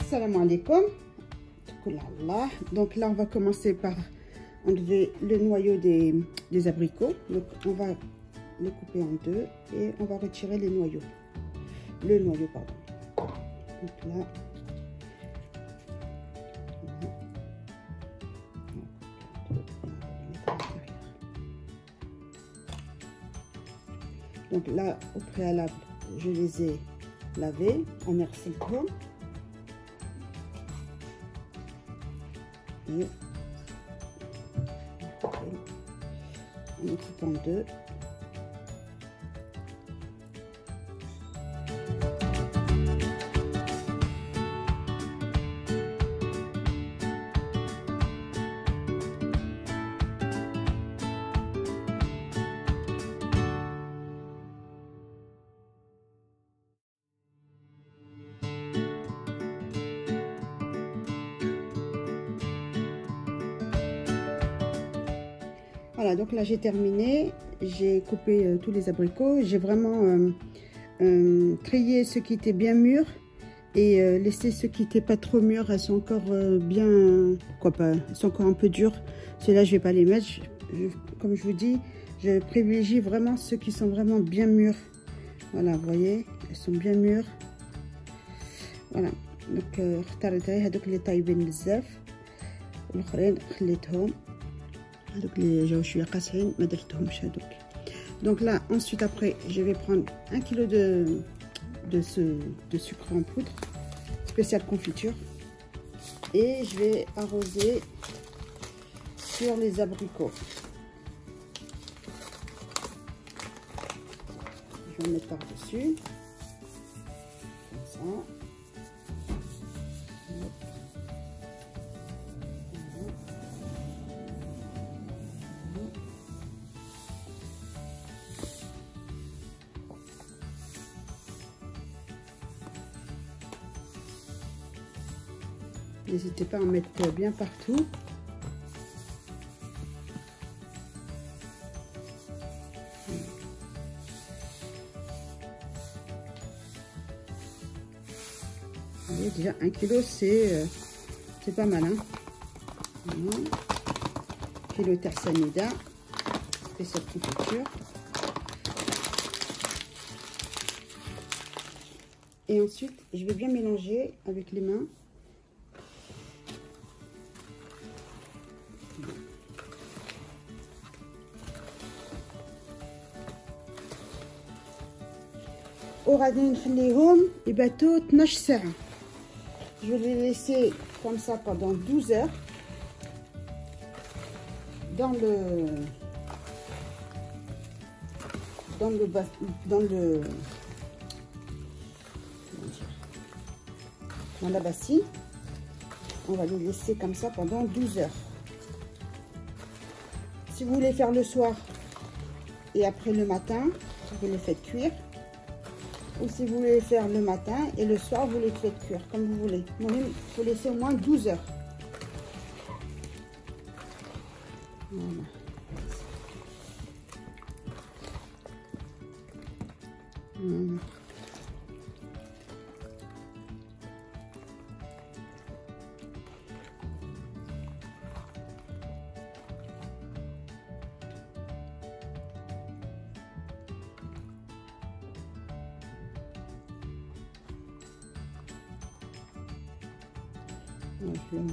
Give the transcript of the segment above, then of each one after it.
Salam alaikum. Donc là, on va commencer par enlever le noyau des abricots. Donc on va les couper en deux et on va retirer les noyaux. Le noyau, pardon. Donc là. Donc là, au préalable, je les ai lavés en mer silicone. Et on les coupe en deux. Voilà, donc là j'ai terminé, j'ai coupé tous les abricots, j'ai vraiment trié ceux qui étaient bien mûrs et laissé ceux qui n'étaient pas trop mûrs. Elles sont encore bien, quoi pas, elles sont encore un peu dures. Ceux-là je vais pas les mettre, comme je vous dis, je privilégie vraiment ceux qui sont vraiment bien mûrs. Voilà, vous voyez, elles sont bien mûres. Voilà, donc اخترت هذوك اللي طايبين بزاف والاخرين خليتهم. Donc là, ensuite après, je vais prendre 1 kg de sucre en poudre, spécial confiture, et je vais arroser sur les abricots. Je vais en mettre par-dessus, comme ça. N'hésitez pas à en mettre bien partout. Voyez, déjà 1 kg, c'est pas mal. Hein. Voilà. Kilo Tersanida, spécial confiture. Et ensuite, je vais bien mélanger avec les mains. وغادي نخليهم يباتوا 12 ساعة. Je vais les laisser comme ça pendant 12 heures dans la bassine. On va les laisser comme ça pendant 12 heures. Si vous voulez faire le soir et après le matin, vous les faites cuire. Ou si vous voulez les faire le matin et le soir, vous les faites cuire comme vous voulez. Il faut laisser au moins 12 heures. Voilà. Voilà.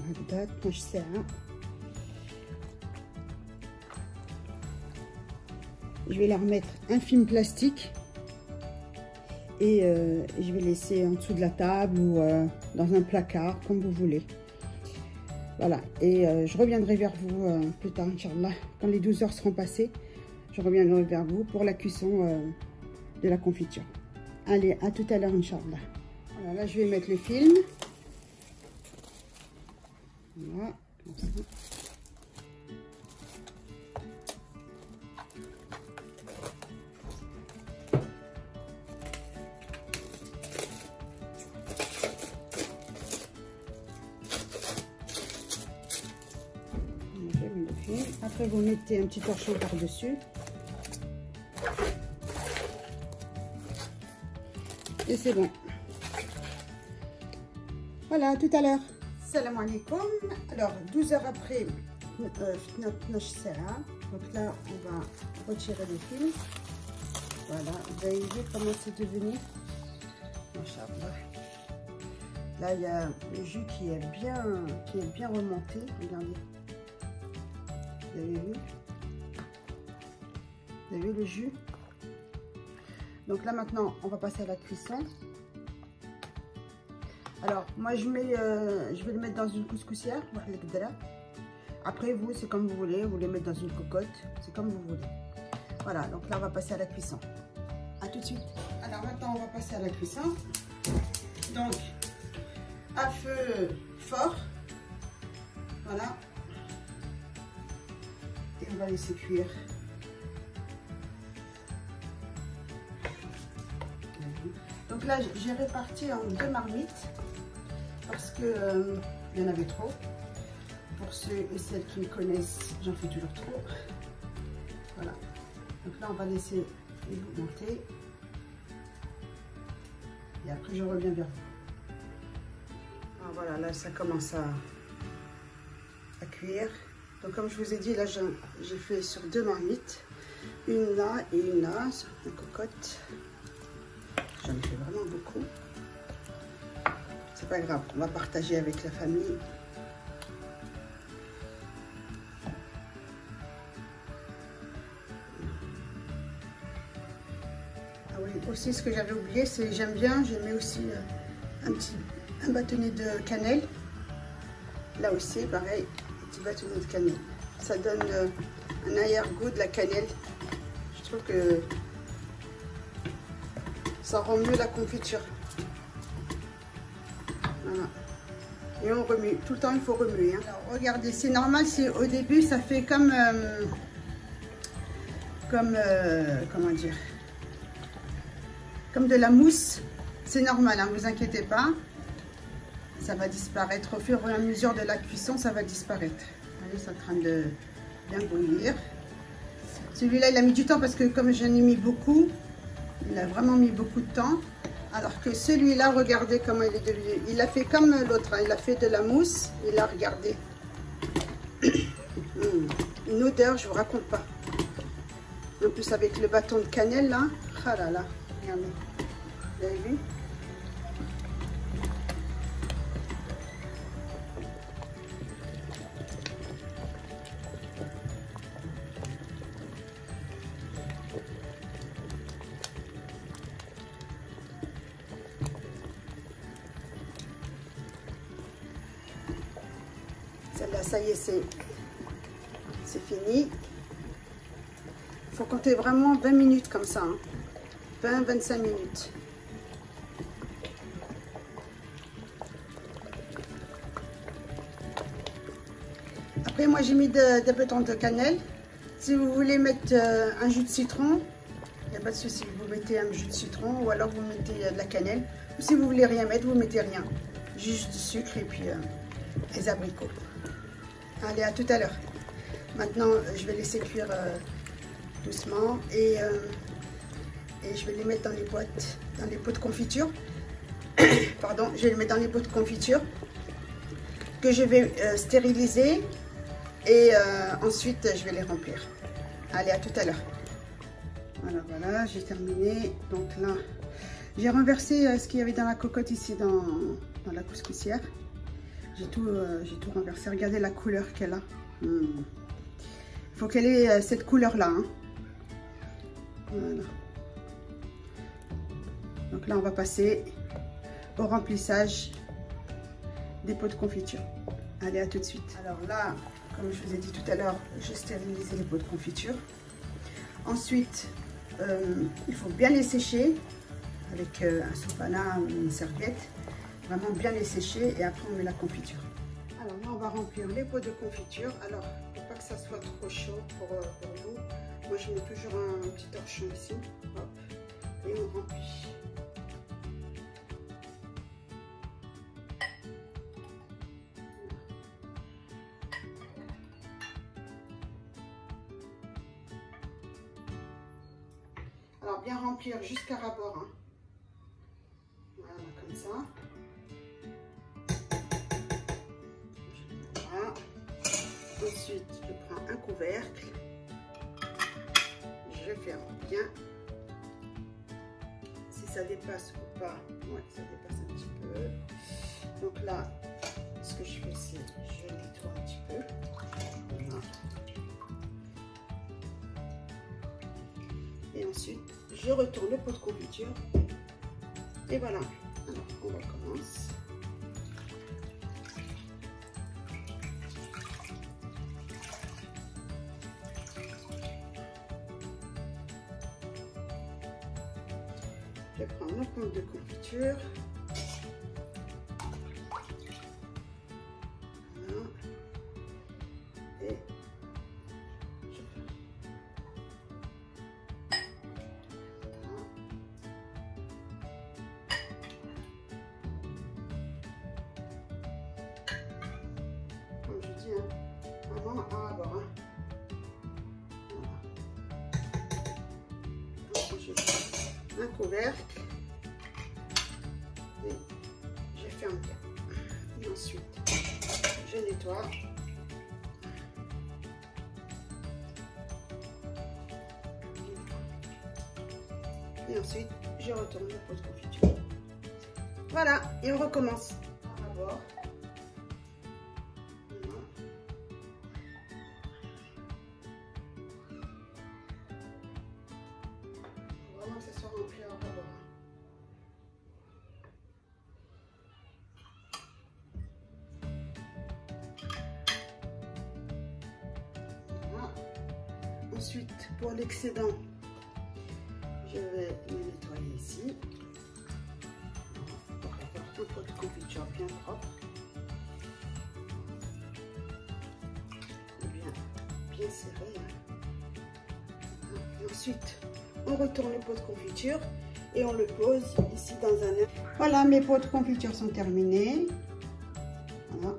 هكذا 12 ساعة. Je vais leur mettre un film plastique et je vais laisser en dessous de la table ou dans un placard comme vous voulez. Voilà, et je reviendrai vers vous plus tard, Inch'Allah, quand les 12 heures seront passées. Je reviendrai vers vous pour la cuisson de la confiture. Allez, à tout à l'heure, Inch'Allah. Voilà, là je vais mettre le film. Voilà, comme ça. Après, vous mettez un petit torchon par-dessus. Et c'est bon. Voilà, à tout à l'heure. Salam alaikum. Alors, 12 heures après notre serra. Donc là, on va retirer le fil. Voilà, vous avez vu comment c'est devenu. Machallah. Là, il y a le jus qui est bien remonté. Regardez. Vous avez vu? Vous avez vu le jus? Donc là, maintenant, on va passer à la cuisson. Alors, moi, je vais le mettre dans une couscoussière. Après, vous, c'est comme vous voulez. Vous les mettre dans une cocotte. C'est comme vous voulez. Voilà, donc là, on va passer à la cuisson. À tout de suite. Alors, maintenant, on va passer à la cuisson. Donc, à feu fort. Voilà. Et on va laisser cuire. Donc là, j'ai réparti en 2 marmites. Parce que il y en avait trop. Pour ceux et celles qui me connaissent, j'en fais toujours trop. Voilà. Donc là, on va laisser monter. Et après, je reviens vers vous. Ah, voilà, là, ça commence à cuire. Donc, comme je vous ai dit, là, j'ai fait sur 2 marmites. Une là et une là, sur une cocotte. J'en ai fait vraiment beaucoup. C'est pas grave, on va partager avec la famille. Ah oui, aussi ce que j'avais oublié, c'est j'aime bien, je mets aussi un bâtonnet de cannelle. Là aussi, pareil, un petit bâtonnet de cannelle. Ça donne un arrière-goût de la cannelle. Je trouve que ça rend mieux la confiture. Voilà. Et on remue. Tout le temps, il faut remuer. Hein. Alors, regardez, c'est normal si au début, ça fait comment dire, comme de la mousse. C'est normal, hein, vous inquiétez pas. Ça va disparaître au fur et à mesure de la cuisson, ça va disparaître. Allez, c'est en train de bien bouillir. Celui-là, il a mis du temps parce que comme j'en ai mis beaucoup, il a vraiment mis beaucoup de temps. Alors que celui-là, regardez comment il est devenu. Il a fait comme l'autre, hein. Il a fait de la mousse. Il a regardé. Une odeur, je vous raconte pas. En plus avec le bâton de cannelle là. Ah là là, regardez. Vous avez vu? Celle-là, ça y est, c'est fini. Il faut compter vraiment 20 minutes comme ça. Hein. 20-25 minutes. Après, moi, j'ai mis des bâtons de cannelle. Si vous voulez mettre un jus de citron, il n'y a pas de souci. Vous mettez un jus de citron ou alors vous mettez de la cannelle. Ou si vous voulez rien mettre, vous mettez rien. Juste du sucre et puis les abricots. Allez, à tout à l'heure. Maintenant, je vais laisser cuire doucement et je vais les mettre dans les pots de confiture. Pardon, je vais les mettre dans les pots de confiture que je vais stériliser et ensuite je vais les remplir. Allez, à tout à l'heure. Voilà, j'ai terminé. Donc là, j'ai renversé ce qu'il y avait dans la cocotte ici dans la couscoussière. J'ai tout renversé. Regardez la couleur qu'elle a. Il faut qu'elle ait cette couleur-là. Hein. Voilà. Donc là, on va passer au remplissage des pots de confiture. Allez, à tout de suite. Alors là, comme je vous ai dit tout à l'heure, j'ai stérilisé les pots de confiture. Ensuite, il faut bien les sécher avec un sopalin ou une serviette. Vraiment bien les sécher et après on met la confiture. Alors là on va remplir les pots de confiture. Alors pour pas que ça soit trop chaud pour vous, moi je mets toujours un petit torchon ici. Hop, et on remplit. Alors bien remplir jusqu'à ras-bord. Hein. Voilà, comme ça. Ensuite, je prends un couvercle. Je ferme bien. Si ça dépasse ou pas, ouais, ça dépasse un petit peu. Donc là, ce que je fais, c'est je nettoie un petit peu. Voilà. Et ensuite, je retourne le pot de confiture. Et voilà. Alors, on recommence. Je prends mon pot de confiture. Voilà. Et je ferme. Voilà. Comme je dis, hein, vraiment à bord. Hein. Voilà. Donc, je prends un couvercle. Et je ferme bien. Et ensuite, je nettoie. Et ensuite, je retourne le pot de confiture. Voilà, et on recommence. D'abord, voilà. Vraiment que ça soit rempli à bord. Ensuite, pour l'excédent, je vais le nettoyer ici pour avoir un pot de confiture bien propre, bien serré. Hein. Et ensuite, on retourne le pot de confiture et on le pose ici dans un. Voilà, mes pots de confiture sont terminés. Voilà.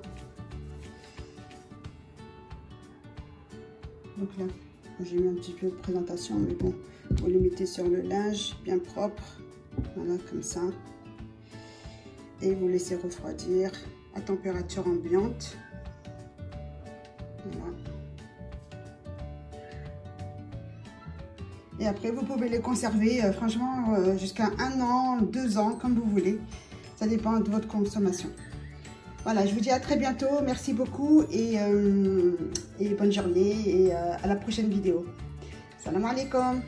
Donc là, j'ai mis un petit peu de présentation, mais bon, vous le mettez sur le linge, bien propre, voilà, comme ça. Et vous laissez refroidir à température ambiante. Voilà. Et après, vous pouvez les conserver, franchement, jusqu'à 1 an, 2 ans, comme vous voulez. Ça dépend de votre consommation. Voilà, je vous dis à très bientôt. Merci beaucoup et bonne journée et à la prochaine vidéo. Salam alaikum.